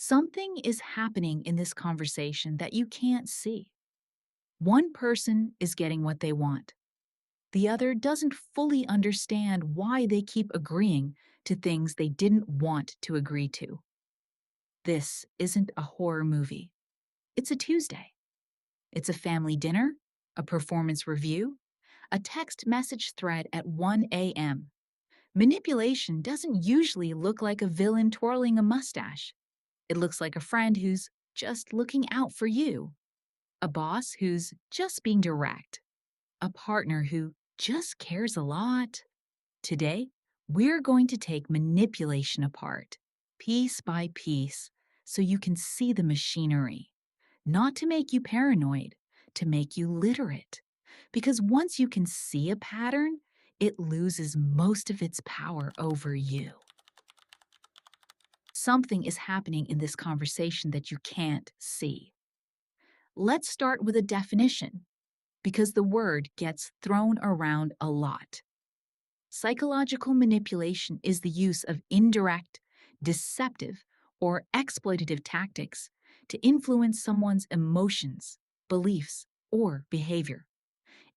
Something is happening in this conversation that you can't see. One person is getting what they want. The other doesn't fully understand why they keep agreeing to things they didn't want to agree to. This isn't a horror movie. It's a Tuesday. It's a family dinner, a performance review, a text message thread at 1 a.m. Manipulation doesn't usually look like a villain twirling a mustache. It looks like a friend who's just looking out for you, a boss who's just being direct, a partner who just cares a lot. Today, we're going to take manipulation apart, piece by piece, so you can see the machinery, not to make you paranoid, to make you literate. Because once you can see a pattern, it loses most of its power over you. Something is happening in this conversation that you can't see. Let's start with a definition, because the word gets thrown around a lot. Psychological manipulation is the use of indirect, deceptive, or exploitative tactics to influence someone's emotions, beliefs, or behavior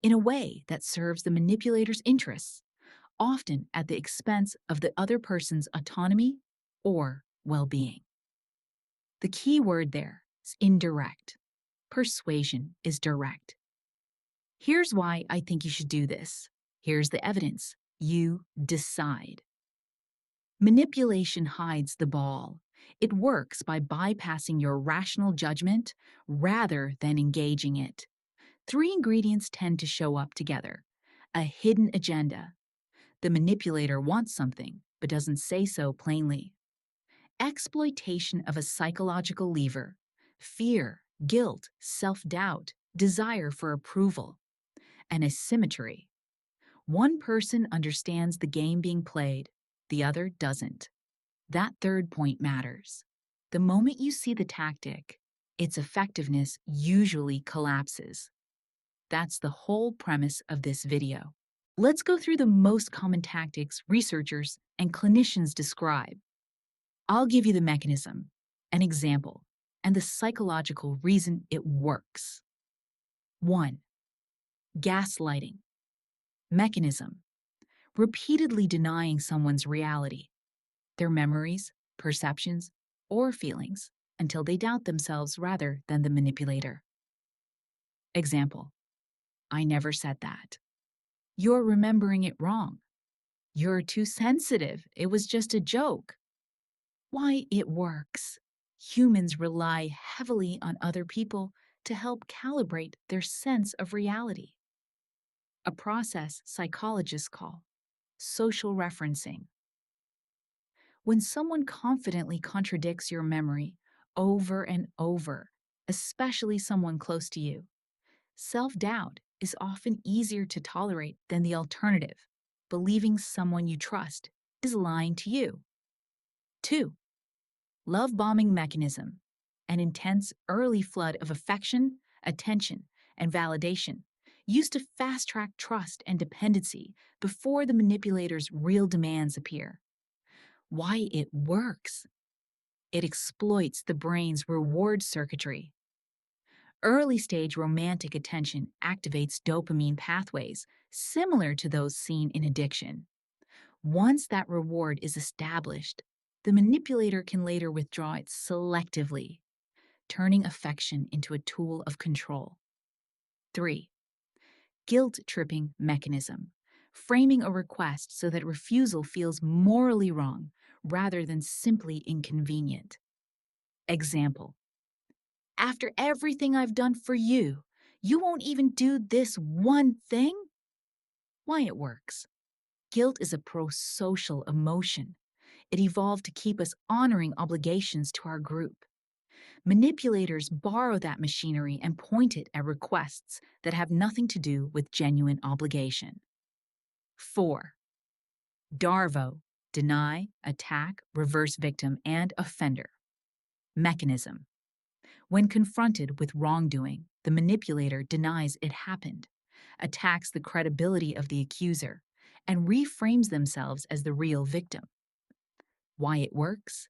in a way that serves the manipulator's interests, often at the expense of the other person's autonomy or well-being. The key word there is indirect. Persuasion is direct. Here's why I think you should do this. Here's the evidence. You decide. Manipulation hides the ball. It works by bypassing your rational judgment rather than engaging it. Three ingredients tend to show up together: a hidden agenda. The manipulator wants something, but doesn't say so plainly. Exploitation of a psychological lever: fear, guilt, self-doubt, desire for approval. And asymmetry: one person understands the game being played, the other doesn't. That third point matters. The moment you see the tactic, its effectiveness usually collapses. That's the whole premise of this video. Let's go through the most common tactics researchers and clinicians describe. I'll give you the mechanism, an example, and the psychological reason it works. 1. Gaslighting. Mechanism: repeatedly denying someone's reality, their memories, perceptions, or feelings until they doubt themselves rather than the manipulator. Example: I never said that. You're remembering it wrong. You're too sensitive. It was just a joke. Why it works. Humans rely heavily on other people to help calibrate their sense of reality, a process psychologists call social referencing. When someone confidently contradicts your memory over and over, especially someone close to you, self-doubt is often easier to tolerate than the alternative, believing someone you trust is lying to you. 2. Love bombing mechanism: an intense early flood of affection, attention, and validation used to fast-track trust and dependency before the manipulator's real demands appear. Why it works. It exploits the brain's reward circuitry. Early-stage romantic attention activates dopamine pathways similar to those seen in addiction. Once that reward is established, the manipulator can later withdraw it selectively, turning affection into a tool of control. 3. Guilt-tripping mechanism: framing a request so that refusal feels morally wrong rather than simply inconvenient. Example: after everything I've done for you, you won't even do this one thing? Why it works. Guilt is a pro-social emotion. It evolved to keep us honoring obligations to our group. Manipulators borrow that machinery and point it at requests that have nothing to do with genuine obligation. 4. DARVO: deny, attack, reverse victim, and offender. Mechanism: when confronted with wrongdoing, the manipulator denies it happened, attacks the credibility of the accuser, and reframes themselves as the real victim. Why it works?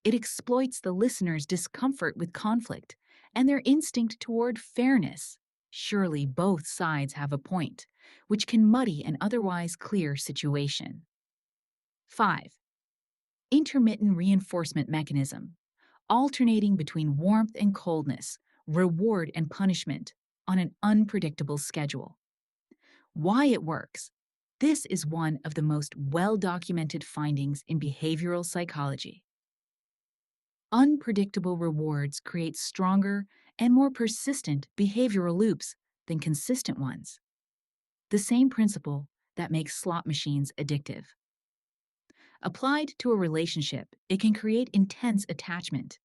It exploits the listener's discomfort with conflict and their instinct toward fairness. Surely both sides have a point, which can muddy an otherwise clear situation. 5. Intermittent reinforcement mechanism, alternating between warmth and coldness, reward and punishment on an unpredictable schedule. Why it works. This is one of the most well-documented findings in behavioral psychology. Unpredictable rewards create stronger and more persistent behavioral loops than consistent ones. The same principle that makes slot machines addictive. Applied to a relationship, it can create intense attachment,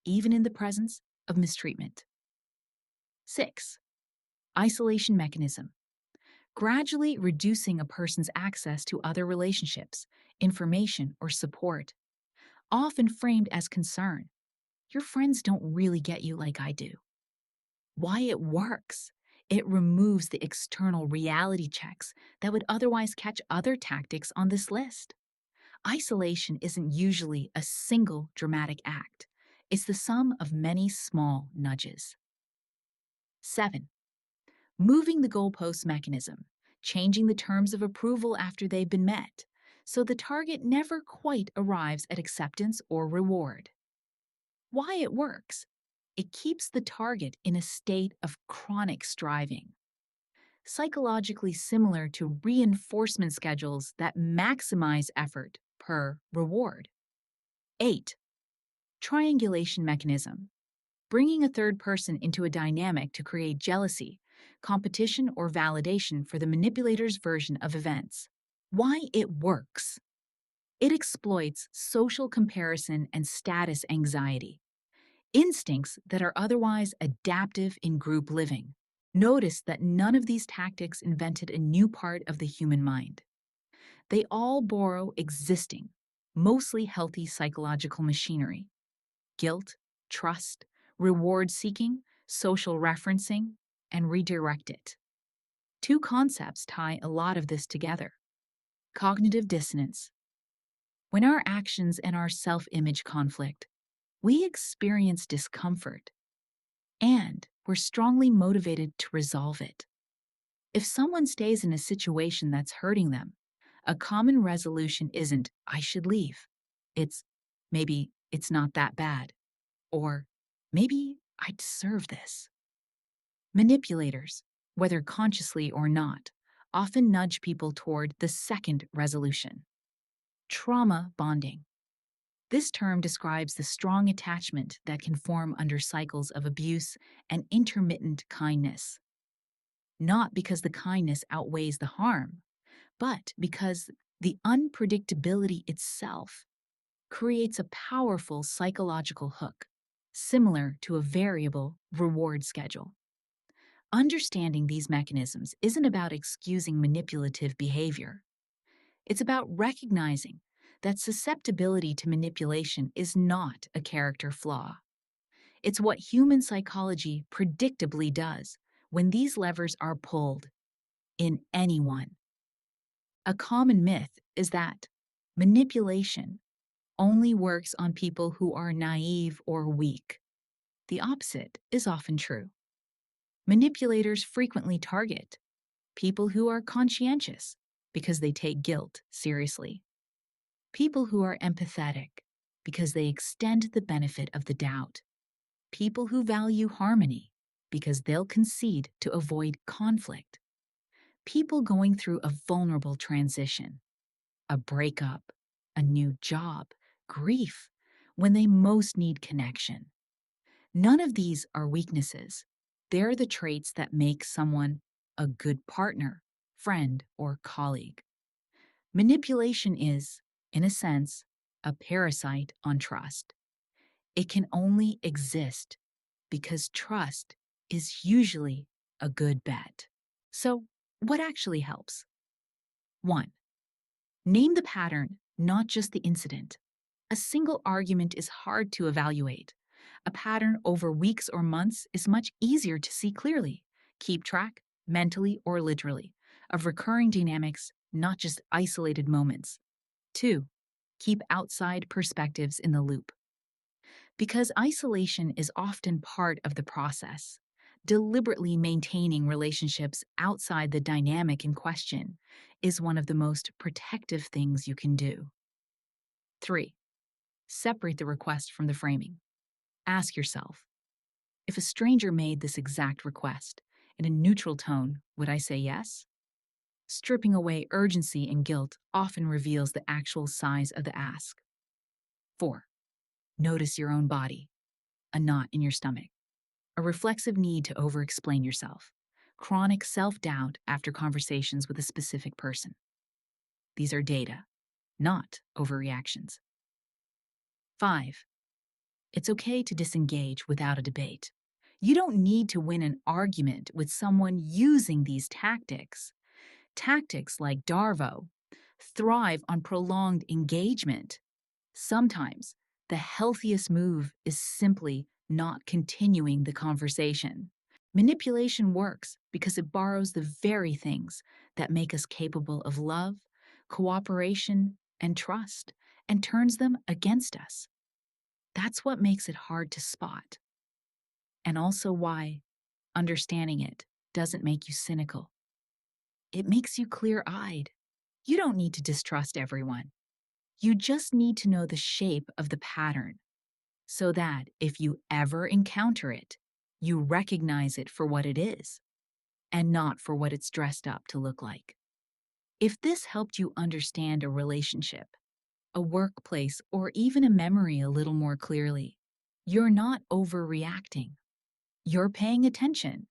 even in the presence of mistreatment. 6. Isolation mechanism. Gradually reducing a person's access to other relationships, information, or support, often framed as concern. Your friends don't really get you like I do. Why it works. It removes the external reality checks that would otherwise catch other tactics on this list. Isolation isn't usually a single dramatic act. It's the sum of many small nudges. 7. Moving the goalpost mechanism, changing the terms of approval after they've been met, so the target never quite arrives at acceptance or reward. Why it works. It keeps the target in a state of chronic striving, psychologically similar to reinforcement schedules that maximize effort per reward. 8. Triangulation mechanism, bringing a third person into a dynamic to create jealousy, competition, or validation for the manipulator's version of events. Why it works. It exploits social comparison and status anxiety, instincts that are otherwise adaptive in group living. Notice that none of these tactics invented a new part of the human mind. They all borrow existing, mostly healthy psychological machinery: guilt, trust, reward seeking, social referencing, and redirect it. Two concepts tie a lot of this together. Cognitive dissonance. When our actions and our self-image conflict, we experience discomfort, and we're strongly motivated to resolve it. If someone stays in a situation that's hurting them, a common resolution isn't, I should leave. It's, maybe it's not that bad, or maybe I deserve this. Manipulators, whether consciously or not, often nudge people toward the second resolution. Trauma bonding. This term describes the strong attachment that can form under cycles of abuse and intermittent kindness. Not because the kindness outweighs the harm, but because the unpredictability itself creates a powerful psychological hook, similar to a variable reward schedule. Understanding these mechanisms isn't about excusing manipulative behavior. It's about recognizing that susceptibility to manipulation is not a character flaw. It's what human psychology predictably does when these levers are pulled in anyone. A common myth is that manipulation only works on people who are naive or weak. The opposite is often true. Manipulators frequently target people who are conscientious because they take guilt seriously, people who are empathetic because they extend the benefit of the doubt, people who value harmony because they'll concede to avoid conflict, people going through a vulnerable transition, a breakup, a new job, grief, when they most need connection. None of these are weaknesses. They're the traits that make someone a good partner, friend, or colleague. Manipulation is, in a sense, a parasite on trust. It can only exist because trust is usually a good bet. So, what actually helps? 1. Name the pattern, not just the incident. A single argument is hard to evaluate. A pattern over weeks or months is much easier to see clearly. Keep track, mentally or literally, of recurring dynamics, not just isolated moments. 2. Keep outside perspectives in the loop. Because isolation is often part of the process. Deliberately maintaining relationships outside the dynamic in question is one of the most protective things you can do. 3. Separate the request from the framing. Ask yourself, if a stranger made this exact request in a neutral tone, would I say yes? Stripping away urgency and guilt often reveals the actual size of the ask. 4. Notice your own body, a knot in your stomach, a reflexive need to over-explain yourself, chronic self-doubt after conversations with a specific person. These are data, not overreactions. 5. It's okay to disengage without a debate. You don't need to win an argument with someone using these tactics. Tactics like Darvo thrive on prolonged engagement. Sometimes the healthiest move is simply not continuing the conversation. Manipulation works because it borrows the very things that make us capable of love, cooperation, and trust, and turns them against us. That's what makes it hard to spot, and also why understanding it doesn't make you cynical. It makes you clear-eyed. You don't need to distrust everyone. You just need to know the shape of the pattern so that if you ever encounter it, you recognize it for what it is and not for what it's dressed up to look like. If this helped you understand a relationship, a workplace, or even a memory a little more clearly, you're not overreacting. You're paying attention,